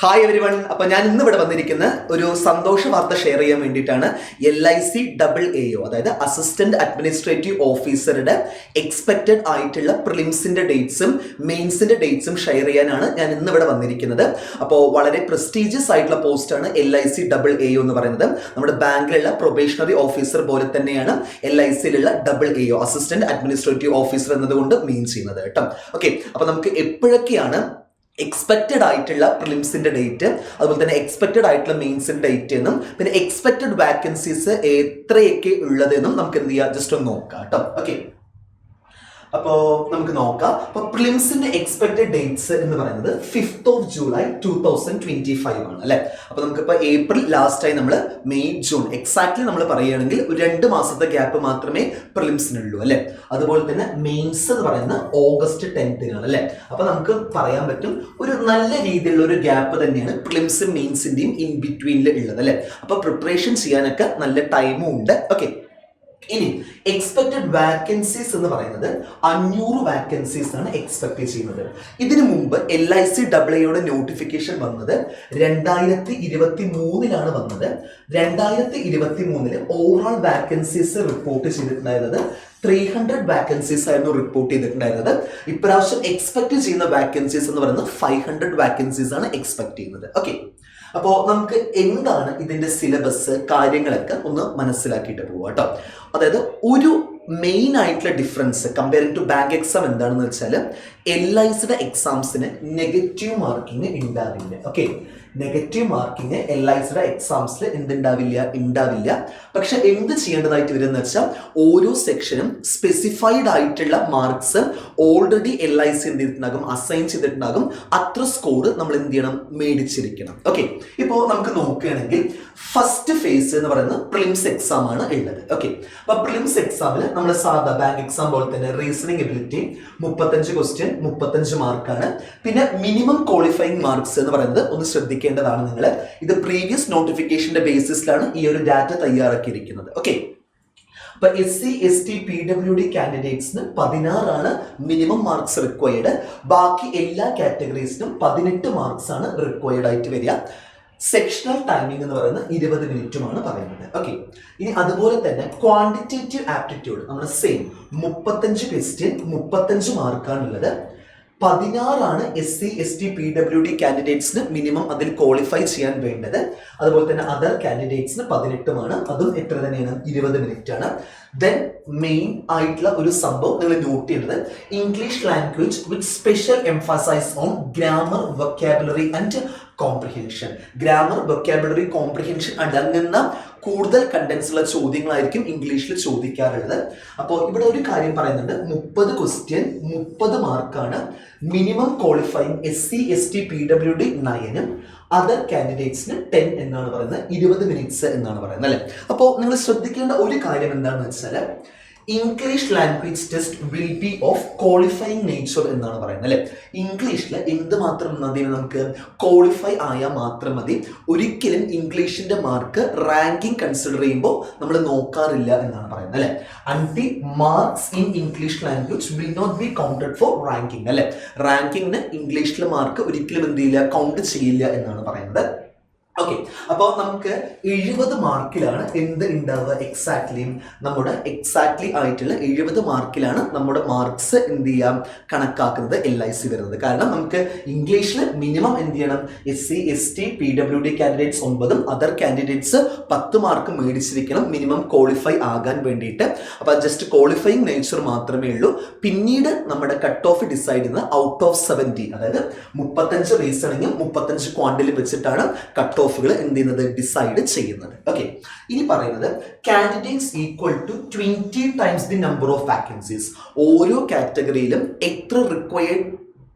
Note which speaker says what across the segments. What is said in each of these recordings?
Speaker 1: Hi every one. അപ്പൊ ഞാൻ ഇന്ന് ഇവിടെ വന്നിരിക്കുന്ന ഒരു സന്തോഷ വാർത്ത ഷെയർ ചെയ്യാൻ വേണ്ടിയിട്ടാണ്. LIC AAO, അതായത് അസിസ്റ്റന്റ് അഡ്മിനിസ്ട്രേറ്റീവ് ഓഫീസറുടെ എക്സ്പെക്റ്റഡ് ആയിട്ടുള്ള പ്രിലിംസിന്റെ ഡേറ്റ്സും മെയിൻസിന്റെ ഡേറ്റ്സും ഷെയർ ചെയ്യാനാണ് ഞാൻ ഇന്ന് ഇവിടെ വന്നിരിക്കുന്നത്. അപ്പോൾ വളരെ പ്രസ്റ്റീജിയസ് ആയിട്ടുള്ള പോസ്റ്റാണ് LIC AAO എന്ന് പറയുന്നത്. നമ്മുടെ ബാങ്കിലുള്ള പ്രൊബേഷണറി ഓഫീസർ പോലെ തന്നെയാണ് LICയിലുള്ള AAO, അസിസ്റ്റന്റ് അഡ്മിനിസ്ട്രേറ്റീവ് ഓഫീസർ എന്നതുകൊണ്ട് മീൻ ചെയ്യുന്നത് കേട്ടോ. ഓക്കെ, അപ്പൊ നമുക്ക് എപ്പോഴൊക്കെയാണ് എക്സ്പെക്റ്റഡ് ആയിട്ടുള്ള പ്രിലിംസിന്റെ ഡേറ്റ്, അതുപോലെ തന്നെ എക്സ്പെക്റ്റഡ് ആയിട്ടുള്ള മെയിൻസിന്റെ ഡേറ്റ് എന്നും പിന്നെ എക്സ്പെക്റ്റഡ് വാക്കൻസീസ് എത്രയൊക്കെ ഉള്ളതെന്നും നമുക്ക് എന്ത് ചെയ്യാം, ജസ്റ്റ് ഒന്ന് നോക്കാം കേട്ടോ. ഓക്കെ, അപ്പോൾ നമുക്ക് നോക്കാം. അപ്പോൾ പ്രിലിംസിന്റെ എക്സ്പെക്റ്റഡ് ഡേറ്റ്സ് എന്ന് പറയുന്നത് 5th of July 2025 ആണ് അല്ലെ. അപ്പോൾ നമുക്കിപ്പോൾ ഏപ്രിൽ ലാസ്റ്റായി നമ്മൾ മെയ് ജൂൺ എക്സാക്ട്ലി നമ്മൾ പറയുകയാണെങ്കിൽ ഒരു 2 മാസത്തെ ഗ്യാപ്പ് മാത്രമേ പ്രിലിംസിനുള്ളൂ അല്ലെ. അതുപോലെ തന്നെ മെയിൻസ് എന്ന് പറയുന്നത് August 10th അല്ലെ. അപ്പോൾ നമുക്ക് പറയാൻ പറ്റും ഒരു നല്ല രീതിയിലുള്ള ഒരു ഗ്യാപ്പ് തന്നെയാണ് പ്രിലിംസും മെയിൻസിന്റെയും ഇൻ ബിറ്റ്വീനിൽ ഉള്ളത് അല്ലെ. അപ്പോൾ പ്രിപ്പറേഷൻ ചെയ്യാനൊക്കെ നല്ല ടൈമും ഉണ്ട്. ഓക്കെ, ഇനി എക്സ്പെക്റ്റഡ് വാക്കൻസീസ് എന്ന് പറയുന്നത് 500 വാക്കൻസീസ് ആണ് എക്സ്പെക്ട് ചെയ്യുന്നത്. ഇതിനു മുമ്പ് LIC AAOയുടെ നോട്ടിഫിക്കേഷൻ വന്നത് 2023 വന്നത്. 2023 ഓവറോൾ വാക്കൻസീസ് റിപ്പോർട്ട് ചെയ്തിട്ടുണ്ടായിരുന്നത് 300 വാക്കൻസീസ് ആയിരുന്നു റിപ്പോർട്ട് ചെയ്തിട്ടുണ്ടായിരുന്നത്. ഇപ്രാവശ്യം എക്സ്പെക്ട് ചെയ്യുന്ന വാക്കൻസീസ് എന്ന് പറയുന്നത് 500 വാക്കൻസീസ് ആണ് എക്സ്പെക്ട് ചെയ്യുന്നത്. ഓക്കെ, അപ്പോൾ നമുക്ക് എന്താണ് ഇതിന്റെ സിലബസ് കാര്യങ്ങളൊക്കെ ഒന്ന് മനസ്സിലാക്കിയിട്ട് പോവാം കേട്ടോ. അതായത് ഒരു മെയിൻ ആയിട്ടുള്ള difference comparing to bank exam എന്താണെന്ന് വെച്ചാൽ LICയുടെ എക്സാംസിന് നെഗറ്റീവ് മാർക്കിംഗ് ഉണ്ടാവില്ല. ഓക്കെ, നെഗറ്റീവ് മാർക്കിംഗ് LICയുടെ എക്സാംസിൽ ഉണ്ടാവില്ല. പക്ഷെ എന്ത് ചെയ്യേണ്ടതായിട്ട് വരുമെന്ന് വെച്ചാൽ ഓരോ സെക്ഷനും സ്പെസിഫൈഡ് ആയിട്ടുള്ള മാർക്സ് ഓൾറെഡി LIC എന്ത് ചെയ്തിട്ടുണ്ടാകും, അസൈൻ ചെയ്തിട്ടുണ്ടാകും. അത്ര സ്കോർ നമ്മൾ എന്ത് ചെയ്യണം, മേടിച്ചിരിക്കണം. ഓക്കെ, ഇപ്പോൾ നമുക്ക് നോക്കുകയാണെങ്കിൽ ഫസ്റ്റ് ഫേസ് എന്ന് പറയുന്നത് പ്രിലിംസ് എക്സാം ആണ് ഉള്ളത്. ഓക്കെ, അപ്പൊ പ്രിലിംസ് എക്സാമിൽ നമ്മൾ സാധാ ബാങ്ക് എക്സാം പോലെ തന്നെ റീസണിംഗ് എബിലിറ്റി 35 ക്വസ്റ്റ്യൻ 35 മാർക്കാണ്. പിന്നെ മിനിമം ക്വാളിഫയിങ് മാർക്സ് എന്ന് പറയുന്നത് ഒന്ന് ശ്രദ്ധിക്കേണ്ടതാണ് നിങ്ങൾ. ഇത് പ്രീവിയസ് നോട്ടിഫിക്കേഷന്റെ ബേസിസിലാണ് ഈ ഒരു ഡാറ്റ തയ്യാറാക്കിയിരിക്കുന്നത്. ഓക്കെ, അപ്പൊ SC ST PWD കാൻഡിഡേറ്റ്സിന് 16 ആണ് മിനിമം മാർക്സ് റിക്വയർഡ്. ബാക്കി എല്ലാ കാറ്റഗറീസിനും 18 മാർക്സ് ആണ് റിക്വയർഡ് ആയിട്ട് വരിക. സെക്ഷണൽ ടൈമിംഗ് എന്ന് പറയുന്നത് 20 മിനിറ്റുമാണ് പറയുന്നത്. ഓക്കെ, ഇനി അതുപോലെ തന്നെ ക്വാണ്ടിറ്റേറ്റീവ് ആപ്റ്റിറ്റ്യൂഡ് നമ്മൾ സെയിം 35 ക്വസ്റ്റ്യൻ 35 മാർക്കാണുള്ളത്. 16 ആണ് SC ST PWD കാൻഡിഡേറ്റ്സിന് മിനിമം അതിൽ ക്വാളിഫൈ ചെയ്യാൻ വേണ്ടത്. അതുപോലെ തന്നെ അതർ കാൻഡിഡേറ്റ്സിന് 18 അതും എത്ര തന്നെയാണ്, 20 മിനിറ്റ് ആണ്. ദെൻ മെയിൻ ആയിട്ടുള്ള ഒരു സംഭവം നിങ്ങൾ നോട്ട് ചെയ്യേണ്ടത് English language with special emphasise on grammar vocabulary and comprehension. Grammar vocabulary comprehension അടങ്ങുന്ന കൂടുതൽ കണ്ടന്റ്സ് ഉള്ള ചോദ്യങ്ങളായിരിക്കും ഇംഗ്ലീഷിൽ ചോദിക്കാറുള്ളത്. അപ്പോൾ ഇവിടെ ഒരു കാര്യം പറയുന്നുണ്ട്, 30 ക്വസ്റ്റ്യൻ 30 മാർക്കാണ്. Minimum qualifying SC ST PWD 9 other കാൻഡിഡേറ്റ്സിന് 10 എന്നാണ് പറയുന്നത്, 20 മിനിറ്റ്സ് എന്നാണ് പറയുന്നത് അല്ലെ. അപ്പോൾ നിങ്ങൾ ശ്രദ്ധിക്കേണ്ട ഒരു കാര്യം എന്താണെന്ന് വെച്ചാൽ English language test will be of qualifying nature എന്നാണ് പറയുന്നത് അല്ലെ. ഇംഗ്ലീഷിൽ എന്തുമാത്രം മതി, നമുക്ക് ക്വാളിഫൈ ആയാൽ മാത്രം മതി. ഒരിക്കലും ഇംഗ്ലീഷിന്റെ മാർക്ക് റാങ്കിങ് കൺസിഡർ ചെയ്യുമ്പോൾ നമ്മൾ നോക്കാറില്ല എന്നാണ് പറയുന്നത് അല്ലെ. Until marks in English language will not be counted for ranking അല്ലെ. റാങ്കിങ്ങിന് ഇംഗ്ലീഷിലെ മാർക്ക് ഒരിക്കലും എന്ത് ചെയ്യില്ല, കൗണ്ട് ചെയ്യില്ല എന്നാണ് പറയുന്നത്. ഓക്കെ, അപ്പോൾ നമുക്ക് 70 മാർക്കിലാണ് എന്ത് ഉണ്ടാവുക, എക്സാക്ട്ലി ആയിട്ടുള്ള 70 മാർക്കിലാണ് നമ്മുടെ മാർക്സ് എന്ത് ചെയ്യാം, കണക്കാക്കുന്നത് LIC വരുന്നത്. കാരണം നമുക്ക് ഇംഗ്ലീഷിൽ മിനിമം എന്ത് ചെയ്യണം, SC ST PWD candidates 9 other candidates 10 മാർക്ക് മേടിച്ചിരിക്കണം മിനിമം ക്വാളിഫൈ ആകാൻ വേണ്ടിയിട്ട്. അപ്പോൾ ജസ്റ്റ് ക്വാളിഫയിങ് നേച്ചർ മാത്രമേ ഉള്ളൂ. പിന്നീട് നമ്മുടെ കട്ട് ഓഫ് ഡിസൈഡ് ചെയ്യുന്നത് ഔട്ട് ഓഫ് 70, അതായത് 35 റീസണിങ്ങും 35 ക്വാണ്ടിലും വെച്ചിട്ടാണ് കട്ട് ഓഫുകൾ എന്ത് ചെയ്യുന്നത്, ഡിസൈഡ് ചെയ്യുന്നത്. ഓക്കെ, ഇനി പറയുന്നത് candidates equal to 20 times the number of vacancies. ഓരോ കാറ്റഗറിയിലും എത്ര റിക്വയർഡ്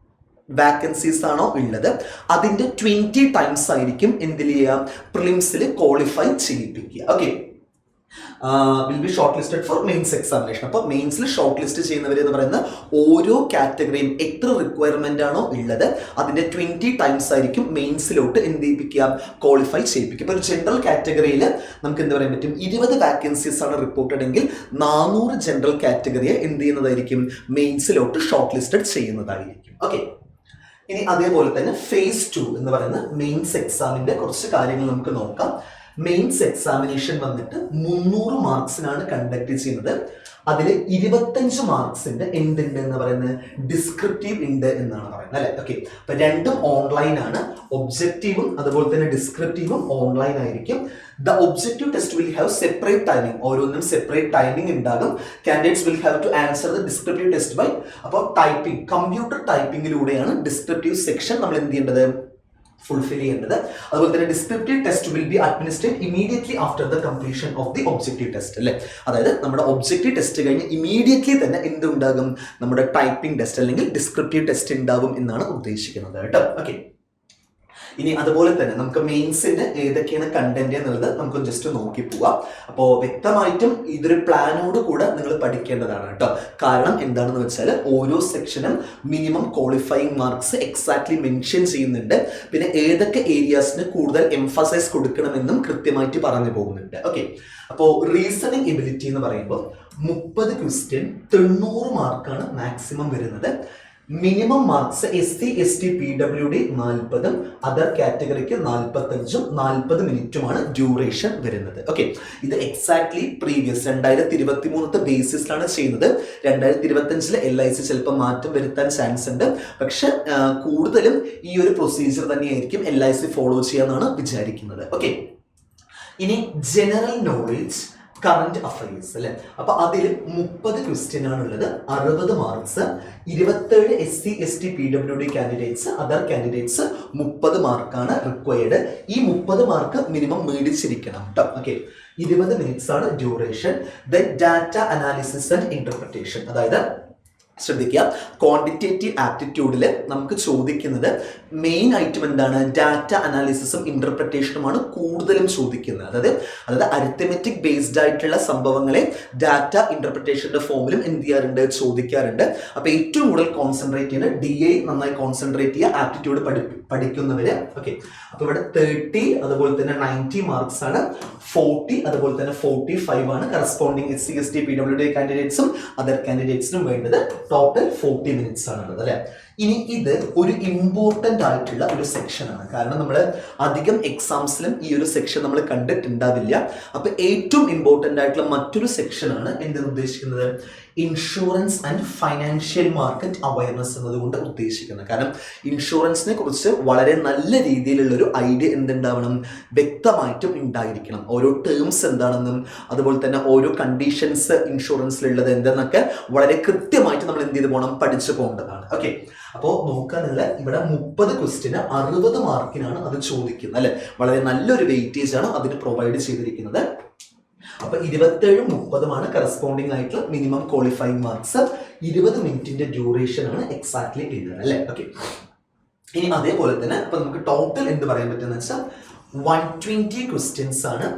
Speaker 1: വാക്കൻസീസ് ആണോ ഉള്ളത് അതിന്റെ 20 ടൈംസ് ആയിരിക്കും എന്തിൽ ചെയ്യുക, പ്രിലിംസിൽ ക്വാളിഫൈ ചെയ്യിപ്പിക്കുക. Okay, will be short listed for mains examination. അപ്പോൾ മെയിൻസിൽ ഷോർട്ട് ലിസ്റ്റ് ചെയ്യുന്നവർ എന്ന് പറയുന്നത് ഓരോ കാറ്റഗറിയും എത്ര റിക്വയർമെന്റ് ആണോ ഉള്ളത് അതിന്റെ 20 ടൈംസ് ആയിരിക്കും മെയിൻസിലോട്ട് എന്ത് ചെയ്യിപ്പിക്കുക, ക്വാളിഫൈ ചെയ്യിപ്പിക്കുക. ഇപ്പോൾ ഒരു ജനറൽ കാറ്റഗറിയിൽ നമുക്ക് എന്ത് പറയാൻ പറ്റും, 20 വാക്കൻസീസ് ആണ് റിപ്പോർട്ടഡ് എങ്കിൽ 400 ജനറൽ കാറ്റഗറിയെ എന്ത് ചെയ്യുന്നതായിരിക്കും, മെയിൻസിലോട്ട് ഷോർട്ട് ലിസ്റ്റഡ് ചെയ്യുന്നതായിരിക്കും. ഓക്കെ, ഇനി അതേപോലെ തന്നെ phase 2 എന്ന് പറയുന്ന മെയിൻസ് എക്സാമിന്റെ കുറച്ച് കാര്യങ്ങൾ നമുക്ക് നോക്കാം. മെയിൻസ് എക്സാമിനേഷൻ വന്നിട്ട് 300 മാർക്സിനാണ് കണ്ടക്ട് ചെയ്യുന്നത്. അതിൽ 25 മാർക്സിന്റെ എന്തുണ്ട് എന്ന് പറയുന്നത് ഡിസ്ക്രിപ്റ്റീവ് ഉണ്ട് എന്നാണ് പറയുന്നത് അല്ലെ. ഓക്കെ, അപ്പൊ രണ്ടും ഓൺലൈൻ ആണ്. ഒബ്ജക്റ്റീവും അതുപോലെ തന്നെ ഡിസ്ക്രിപ്റ്റീവും ഓൺലൈൻ ആയിരിക്കും. The objective test will have separate timing. ഓരോന്നും സെപ്പറേറ്റ് ടൈമിംഗ് ഉണ്ടാകും. Candidates will have to answer the descriptive test by അപ്പോൾ ടൈപ്പിംഗ്, കമ്പ്യൂട്ടർ ടൈപ്പിംഗിലൂടെയാണ് ഡിസ്ക്രിപ്റ്റീവ് സെക്ഷൻ നമ്മൾ എന്ത് ചെയ്യേണ്ടത്, ഫുൾഫിൽ ചെയ്യേണ്ടത്. അതുപോലെ തന്നെ descriptive test will be administrate immediately after the completion of the objective test അല്ലേ. അതായത് നമ്മുടെ ഒബ്ജക്റ്റീവ് ടെസ്റ്റ് കഴിഞ്ഞ് ഇമീഡിയറ്റ്ലി തന്നെ എന്തുണ്ടാകും, നമ്മുടെ ടൈപ്പിംഗ് ടെസ്റ്റ് അല്ലെങ്കിൽ ഡിസ്ക്രിപ്റ്റീവ് ടെസ്റ്റ് ഉണ്ടാകും എന്നാണ് ഉദ്ദേശിക്കുന്നത് കേട്ടോ. ഓക്കെ, ഇനി അതുപോലെ തന്നെ നമുക്ക് മെയിൻസിന്റെ ഏതൊക്കെയാണ് കണ്ടന്റ് എന്നുള്ളത് നമുക്ക് ജസ്റ്റ് നോക്കി പോവാം. അപ്പോൾ വ്യക്തമായിട്ടും ഇതൊരു പ്ലാനോട് കൂടെ നിങ്ങൾ പഠിക്കേണ്ടതാണ് കേട്ടോ. കാരണം എന്താണെന്ന് വെച്ചാൽ ഓരോ സെക്ഷനും minimum qualifying marks exactly mention ചെയ്യുന്നുണ്ട്. പിന്നെ ഏതൊക്കെ ഏരിയാസിന് കൂടുതൽ എംഫസൈസ് കൊടുക്കണമെന്നും കൃത്യമായിട്ട് പറഞ്ഞു പോകുന്നുണ്ട്. ഓക്കെ, അപ്പോൾ റീസണിങ് എബിലിറ്റി എന്ന് പറയുമ്പോൾ 30 ക്വസ്റ്റ്യൻ 90 മാർക്കാണ് മാക്സിമം വരുന്നത്. Minimum marks SC ST PWD 40, other കാറ്റഗറിക്ക് 45, 40 മിനിറ്റുമാണ് ഡ്യൂറേഷൻ വരുന്നത്. ഓക്കെ, ഇത് എക്സാക്ട്ലി പ്രീവിയസ് 2023 ബേസിസിലാണ് ചെയ്യുന്നത്. 2025 LIC ചിലപ്പോൾ മാറ്റം വരുത്താൻ ചാൻസ് ഉണ്ട്. പക്ഷെ കൂടുതലും ഈ ഒരു പ്രൊസീജിയർ തന്നെയായിരിക്കും LIC ഫോളോ ചെയ്യാന്നാണ് വിചാരിക്കുന്നത്. ഓക്കെ, ഇനി ജനറൽ നോളേജ്, കറന്റ് അഫയേഴ്സ് അല്ലെ. അപ്പൊ അതിൽ 30 ക്വസ്റ്റ്യൻ ആണുള്ളത്, 60 marks. 27 SC ST PWD candidates, other candidates 30 മാർക്കാണ് റിക്വയർഡ്. ഈ 30 മാർക്ക് മിനിമം മേടിച്ചിരിക്കണം കേട്ടോ. ഓക്കെ, 20 മിനിറ്റ്സ് ആണ് duration. Then data analysis and interpretation, അതായത് ശ്രദ്ധിക്കുക, ക്വാണ്ടിറ്റേറ്റീവ് ആപ്റ്റിറ്റ്യൂഡിൽ നമുക്ക് ചോദിക്കുന്നത് മെയിൻ ഐറ്റം എന്താണ്, ഡാറ്റ അനാലിസിസും ഇന്റർപ്രിട്ടേഷനുമാണ് കൂടുതലും ചോദിക്കുന്നത്. അതായത് അരിത്തമെറ്റിക് ബേസ്ഡ് ആയിട്ടുള്ള സംഭവങ്ങളെ ഡാറ്റ ഇന്റർപ്രിട്ടേഷന്റെ ഫോമിലും എന്ത് ചെയ്യാറുണ്ട്, ചോദിക്കാറുണ്ട്. അപ്പൊ ഏറ്റവും കൂടുതൽ കോൺസെൻട്രേറ്റ് ചെയ്യുന്നത് DI നന്നായി കോൺസെൻട്രേറ്റ് ചെയ്യുക, ആപ്റ്റിറ്റ്യൂഡ് പഠിക്കുന്നവര്. ഓക്കെ, അപ്പൊ ഇവിടെ 30 അതുപോലെ തന്നെ 90 മാർക്സ് ആണ്, 40 അതുപോലെ തന്നെ 45 ആണ് കറസ്പോണ്ടിങ് SC ST PWD കാൻഡിഡേറ്റ്സും അതർ കാൻഡിഡേറ്റ്സിനും വേണ്ടത്. ടോട്ടൽ 40 മിനിറ്റ്സ് ആണുള്ളത് അല്ലെ. ഇനി ഇത് ഒരു ഇമ്പോർട്ടൻ്റ് ആയിട്ടുള്ള ഒരു സെക്ഷനാണ്. കാരണം നമ്മൾ അധികം എക്സാംസിലും ഈ ഒരു സെക്ഷൻ നമ്മൾ കണ്ടിട്ടുണ്ടാവില്ല. അപ്പൊ ഏറ്റവും ഇമ്പോർട്ടൻ്റ് ആയിട്ടുള്ള മറ്റൊരു സെക്ഷനാണ് എന്തെന്ന് ഉദ്ദേശിക്കുന്നത്, insurance and financial market awareness എന്നതുകൊണ്ട് ഉദ്ദേശിക്കുന്നത്. കാരണം ഇൻഷുറൻസിനെ കുറിച്ച് വളരെ നല്ല രീതിയിലുള്ള ഒരു ഐഡിയ എന്തുണ്ടാവണം, വ്യക്തമായിട്ടും ഉണ്ടായിരിക്കണം. ഓരോ ടേംസ് എന്താണെന്നും അതുപോലെ തന്നെ ഓരോ കണ്ടീഷൻസ് ഇൻഷുറൻസിലുള്ളത് എന്തെന്നൊക്കെ വളരെ കൃത്യമായിട്ട് നമ്മൾ എന്ത് ചെയ്ത് പോകണം, പഠിച്ചു പോകേണ്ടതാണ്. ഓക്കെ, അപ്പോൾ നോക്കാനുള്ള ഇവിടെ 30 ക്വസ്റ്റ്യന് 60 മാർക്കിനാണ് അത് ചോദിക്കുന്നത് അല്ലെ. വളരെ നല്ലൊരു വെയിറ്റേജ് ആണ് അതിന് പ്രൊവൈഡ് ചെയ്തിരിക്കുന്നത്. അപ്പൊ 27 30 കറസ്പോണ്ടിങ് ആയിട്ടുള്ള മിനിമം ക്വാളിഫയിങ് മാർക്സ്. 20 മിനിറ്റിന്റെ ഡ്യൂറേഷൻ ആണ് എക്സാക്ട്ലി എഴുതുന്നത് അല്ലെ. ഓക്കെ, ഇനി അതേപോലെ തന്നെ അപ്പൊ നമുക്ക് ടോട്ടൽ എന്ത് പറയാൻ പറ്റുന്ന വെച്ചാൽ 120 ക്വസ്റ്റ്യൻസ് ആണ്,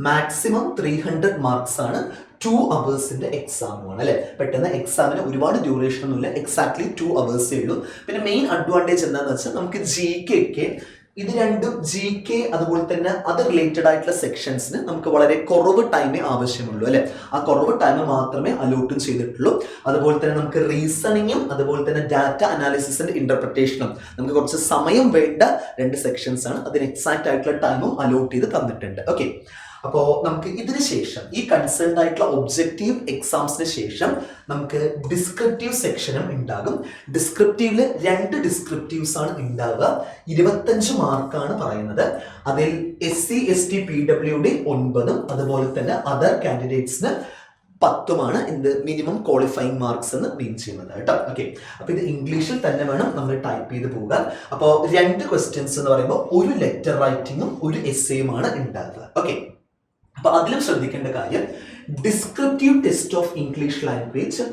Speaker 1: മാക്സിമം 300 മാർക്സ് ആണ്. 2 അവേഴ്സിന്റെ എക്സാമാണ് അല്ലെ. പെട്ടെന്ന് എക്സാമിന് ഒരുപാട് ഡ്യൂറേഷൻ ഒന്നുമില്ല, എക്സാക്ട്ലി 2 അവേഴ്സേ ഉള്ളൂ. പിന്നെ മെയിൻ അഡ്വാൻറ്റേജ് എന്താണെന്ന് വെച്ചാൽ നമുക്ക് GK ഇത് രണ്ടും GK അതുപോലെ തന്നെ അത് റിലേറ്റഡ് ആയിട്ടുള്ള സെക്ഷൻസിന് നമുക്ക് വളരെ കുറവ് ടൈമേ ആവശ്യമുള്ളൂ അല്ലെ. ആ കുറവ് ടൈം മാത്രമേ അലോട്ടും ചെയ്തിട്ടുള്ളൂ. അതുപോലെ തന്നെ നമുക്ക് റീസണിങ്ങും അതുപോലെ തന്നെ ഡാറ്റ അനാലിസിസിന്റെ ഇന്റർപ്രിട്ടേഷനും നമുക്ക് കുറച്ച് സമയം വേണ്ട 2 സെക്ഷൻസ് ആണ്. അതിന് എക്സാക്ട് ആയിട്ടുള്ള ടൈമും അലോട്ട് ചെയ്ത് തന്നിട്ടുണ്ട്. ഓക്കെ, അപ്പോൾ നമുക്ക് ഇതിന് ശേഷം ഈ കൺസേൺഡ് ആയിട്ടുള്ള ഒബ്ജക്റ്റീവ് എക്സാംസിന് ശേഷം നമുക്ക് ഡിസ്ക്രിപ്റ്റീവ് സെക്ഷനും ഉണ്ടാകും. ഡിസ്ക്രിപ്റ്റീവില് 2 ഡിസ്ക്രിപ്റ്റീവ്സ് ആണ് ഉണ്ടാവുക. 25 മാർക്കാണ് പറയുന്നത്. അതിൽ SC ST PWD 9 അതുപോലെ തന്നെ അതർ കാൻഡിഡേറ്റ്സിന് 10 എന്ത് മിനിമം ക്വാളിഫയിങ് മാർക്സ് എന്ന് മീൻ ചെയ്യുന്നത് കേട്ടോ. ഓക്കെ, അപ്പൊ ഇത് ഇംഗ്ലീഷിൽ തന്നെ വേണം നമ്മൾ ടൈപ്പ് ചെയ്ത് പോകാൻ. അപ്പോൾ 2 ക്വസ്റ്റ്യൻസ് എന്ന് പറയുമ്പോൾ ഒരു ലെറ്റർ റൈറ്റിങ്ങും ഒരു എസ്സേയുമാണ് ഉണ്ടാകുക. ഓക്കെ, അപ്പൊ അതിലും ശ്രദ്ധിക്കേണ്ട കാര്യം descriptive test of English language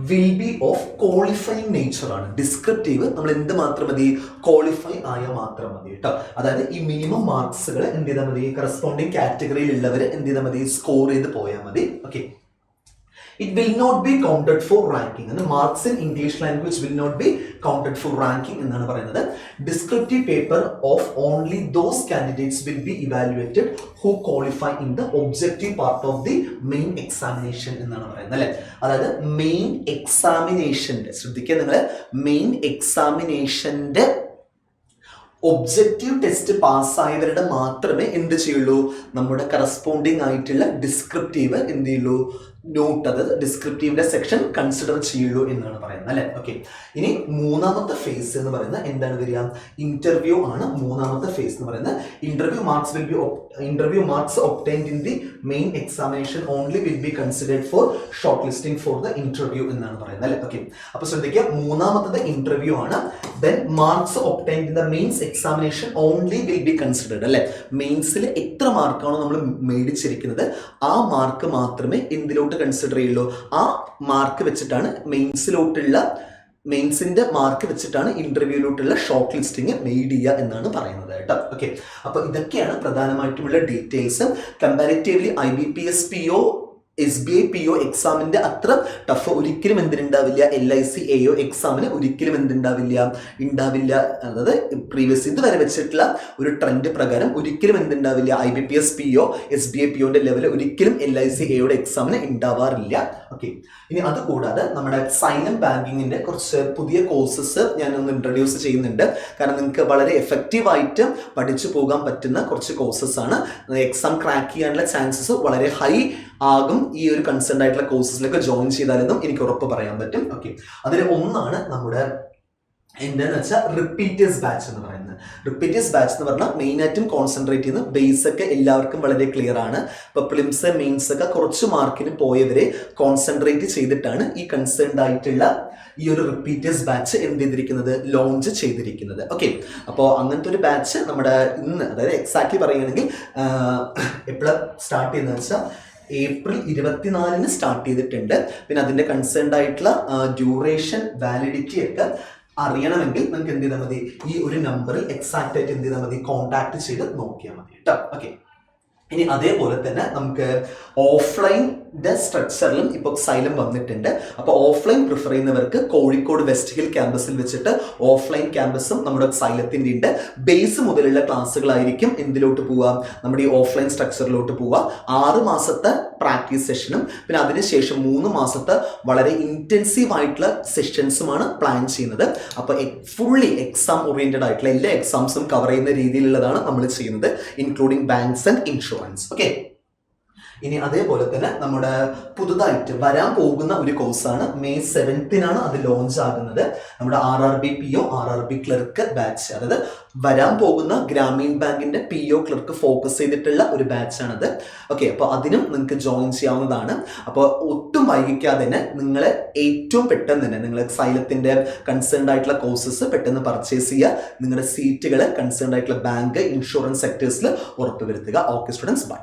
Speaker 1: will be of qualifying nature ആണ്. ഡിസ്ക്രിപ്റ്റീവ് നമ്മൾ എന്ത് മാത്രം മതി, ക്വാളിഫൈ ആയ മാത്രം മതി കേട്ടോ. അതായത് ഈ മിനിമം മാർക്സുകൾ എന്ത് ചെയ്താൽ മതി, കറസ്പോണ്ടിങ് കാറ്റഗറിയിൽ ഉള്ളവർ എന്ത് ചെയ്താൽ മതി, സ്കോർ ചെയ്ത് പോയാൽ മതി. Okay, It will not be counted for ranking. And marks in English language will not be counted for ranking എന്നാണ് പറയുന്നത്. Descriptive paper of only those candidates will be evaluated who qualify in the objective part of the main examination എന്നാണ് പറയുന്നത് അല്ലേ. അതായത് main എക്സാമിനേഷൻ്റെ, ശ്രദ്ധിക്കുക നിങ്ങൾ, main എക്സാമിനേഷൻ്റെ objective test പാസ്സായവരുടെ മാത്രമേ എന്ത് ചെയ്യുള്ളൂ, നമ്മുടെ കറസ്പോണ്ടിങ് ആയിട്ടുള്ള ഡിസ്ക്രിപ്റ്റീവ് എന്ത് ചെയ്യുള്ളൂ, നോട്ട്, അതായത് ഡിസ്ക്രിപ്റ്റീവിന്റെ സെക്ഷൻ കൺസിഡർ ചെയ്യുള്ളൂ എന്നാണ് പറയുന്നത് അല്ലെ. ഓക്കെ, ഇനി മൂന്നാമത്തെ ഫേസ് എന്ന് പറയുന്നത് എന്താണ് വരിക, ഇന്റർവ്യൂ ആണ് മൂന്നാമത്തെ ഫേസ് എന്ന് പറയുന്നത്. Interview marks obtained in the main examination only will be considered for short listing for the interview എന്നാണ് പറയുന്നത് അല്ലെ. ഓക്കെ, അപ്പൊ ശ്രദ്ധിക്കുക, മൂന്നാമത്തത് ഇന്റർവ്യൂ ആണ്. Then marks obtained in the mains examination only will be considered അല്ലെ. മെയിൻസിൽ എത്ര മാർക്കാണോ നമ്മൾ മേടിച്ചിരിക്കുന്നത് ആ മാർക്ക് മാത്രമേ എന്തിലോട്ട് കൺസിഡർ ചെയ്യുള്ളൂ, ആ മാർക്ക് വെച്ചിട്ടാണ് മെയിൻസിന്റെ മാർക്ക് വെച്ചിട്ടാണ് ഇന്റർവ്യൂയിലോട്ടുള്ള ഷോർട്ട് ലിസ്റ്റിംഗ് മെയ്ഡ് ചെയ്യുക എന്നാണ് പറയുന്നത് കേട്ടോ. ഓക്കെ, അപ്പൊ ഇതൊക്കെയാണ് പ്രധാനമായിട്ടുമുള്ള details. Comparatively IBPS PO SBI PO എക്സാമിന്റെ അത്ര ടഫ് ഒരിക്കലും എന്തിനുണ്ടാവില്ല, LIC AO എക്സാമിന് ഒരിക്കലും ഉണ്ടാവില്ല. അതായത് പ്രീവിയസ് ഇതുവരെ വെച്ചിട്ടുള്ള ഒരു ട്രെൻഡ് പ്രകാരം ഒരിക്കലും എന്തുണ്ടാവില്ല, IBPS PO SBI POന്റെ ലെവൽ ഒരിക്കലും LIC AOയുടെ എക്സാമിന് ഉണ്ടാവാറില്ല. ഓക്കെ, ഇനി അത് കൂടാതെ നമ്മുടെ സൈലം ബാങ്കിങ്ങിന്റെ കുറച്ച് പുതിയ കോഴ്സസ് ഞാനൊന്ന് ഇൻട്രൊഡ്യൂസ് ചെയ്യുന്നുണ്ട്. കാരണം നിങ്ങൾക്ക് വളരെ എഫക്റ്റീവായിട്ട് പഠിച്ചു പോകാൻ പറ്റുന്ന കുറച്ച് കോഴ്സസ് ആണ്. എക്സാം ക്രാക്ക് ചെയ്യാനുള്ള ചാൻസസ് വളരെ ഹൈ ആകും ഈ ഒരു കൺസേൺ ആയിട്ടുള്ള കോഴ്സസിലൊക്കെ ജോയിൻ ചെയ്താലെന്നും എനിക്ക് ഉറപ്പ് പറയാൻ പറ്റും. ഓക്കെ, അതിൽ ഒന്നാണ് നമ്മുടെ എന്താന്ന് വെച്ചാൽ റിപ്പീറ്റേഴ്സ് ബാച്ച് എന്ന് പറയുന്നത്. റിപ്പീറ്റേഴ്സ് ബാച്ച് എന്ന് പറഞ്ഞാൽ മെയിനായിട്ടും കോൺസെൻട്രേറ്റ് ചെയ്യുന്നത് ബേസ് ഒക്കെ എല്ലാവർക്കും വളരെ ക്ലിയർ ആണ്. ഇപ്പൊ പ്രിലിംസ് മെയിൻസ് ഒക്കെ കുറച്ച് മാർക്കിന് പോയവരെ കോൺസെൻട്രേറ്റ് ചെയ്തിട്ടാണ് ഈ കൺസേൺഡ് ആയിട്ടുള്ള ഈ ഒരു റിപ്പീറ്റേഴ്സ് ബാച്ച് എന്ത് ചെയ്തിരിക്കുന്നത്, ലോഞ്ച് ചെയ്തിരിക്കുന്നത്. ഓക്കെ, അപ്പോൾ അങ്ങനത്തെ ഒരു ബാച്ച് നമ്മുടെ ഇന്ന്, അതായത് എക്സാക്ട്ലി പറയുകയാണെങ്കിൽ എപ്പോഴാണ് സ്റ്റാർട്ട് ചെയ്യുന്നത് വെച്ചാൽ April 24 സ്റ്റാർട്ട് ചെയ്തിട്ടുണ്ട്. പിന്നെ അതിന്റെ കൺസേൺഡ് ആയിട്ടുള്ള ഡ്യൂറേഷൻ, വാലിഡിറ്റി ഒക്കെ അറിയണമെങ്കിൽ നിങ്ങൾക്ക് എന്ത് ചെയ്താൽ മതി, ഈ ഒരു നമ്പറിൽ എക്സാക്റ്റ് ആയിട്ട് എന്ത് ചെയ്താൽ മതി, കോൺടാക്ട് ചെയ്ത് നോക്കിയാൽ മതി കേട്ടോ. ഓക്കെ, ഇനി അതേപോലെ തന്നെ നമുക്ക് ഓഫ്ലൈൻ്റെ സ്ട്രക്ചറിലും ഇപ്പോൾ സൈലം വന്നിട്ടുണ്ട്. അപ്പോൾ ഓഫ്ലൈൻ പ്രിഫർ ചെയ്യുന്നവർക്ക് കോഴിക്കോട് വെസ്റ്റ് ഹിൽ ക്യാമ്പസിൽ വെച്ചിട്ട് ഓഫ്ലൈൻ ക്യാമ്പസും നമ്മുടെ സൈലത്തിൻ്റെ ഉണ്ട്. ബേസ് മുതലുള്ള ക്ലാസ്സുകളായിരിക്കും എന്തിലോട്ട് പോവുക, നമ്മുടെ ഈ ഓഫ്ലൈൻ സ്ട്രക്ചറിലോട്ട് പോവുക. 6 മാസത്തെ പ്രാക്ടീസ് സെഷനും പിന്നെ അതിനുശേഷം 3 മാസത്തെ വളരെ ഇൻറ്റൻസീവ് ആയിട്ടുള്ള സെഷൻസുമാണ് പ്ലാൻ ചെയ്യുന്നത്. അപ്പോൾ ഫുള്ളി എക്സാം ഓറിയന്റഡ് ആയിട്ടുള്ള എല്ലാ എക്സാംസും കവർ ചെയ്യുന്ന രീതിയിലുള്ളതാണ് നമ്മൾ ചെയ്യുന്നത്, including banks and insurance. Okay, ഇനി അതേപോലെ തന്നെ നമ്മുടെ പുതുതായിട്ട് വരാൻ പോകുന്ന ഒരു കോഴ്സാണ്. May 7 അത് ലോഞ്ച് ആകുന്നത്. നമ്മുടെ RRB PO RRB clerk batch, അതായത് വരാൻ പോകുന്ന ഗ്രാമീൺ ബാങ്കിന്റെ PO ക്ലർക്ക് ഫോക്കസ് ചെയ്തിട്ടുള്ള ഒരു ബാച്ചാണത്. ഓക്കെ, അപ്പോൾ അതിനും നിങ്ങൾക്ക് ജോയിൻ ചെയ്യാവുന്നതാണ്. അപ്പോൾ ഒട്ടും വൈകിക്കാതെ തന്നെ നിങ്ങളെ ഏറ്റവും പെട്ടെന്ന് തന്നെ നിങ്ങൾ സൈലത്തിന്റെ കൺസേൺഡ് ആയിട്ടുള്ള കോഴ്സസ് പെട്ടെന്ന് പർച്ചേസ് ചെയ്യുക. നിങ്ങളുടെ സീറ്റുകൾ കൺസേൺഡ് ആയിട്ടുള്ള ബാങ്ക്, ഇൻഷുറൻസ് സെക്ടേഴ്സിൽ ഉറപ്പുവരുത്തുക. Okay students, by.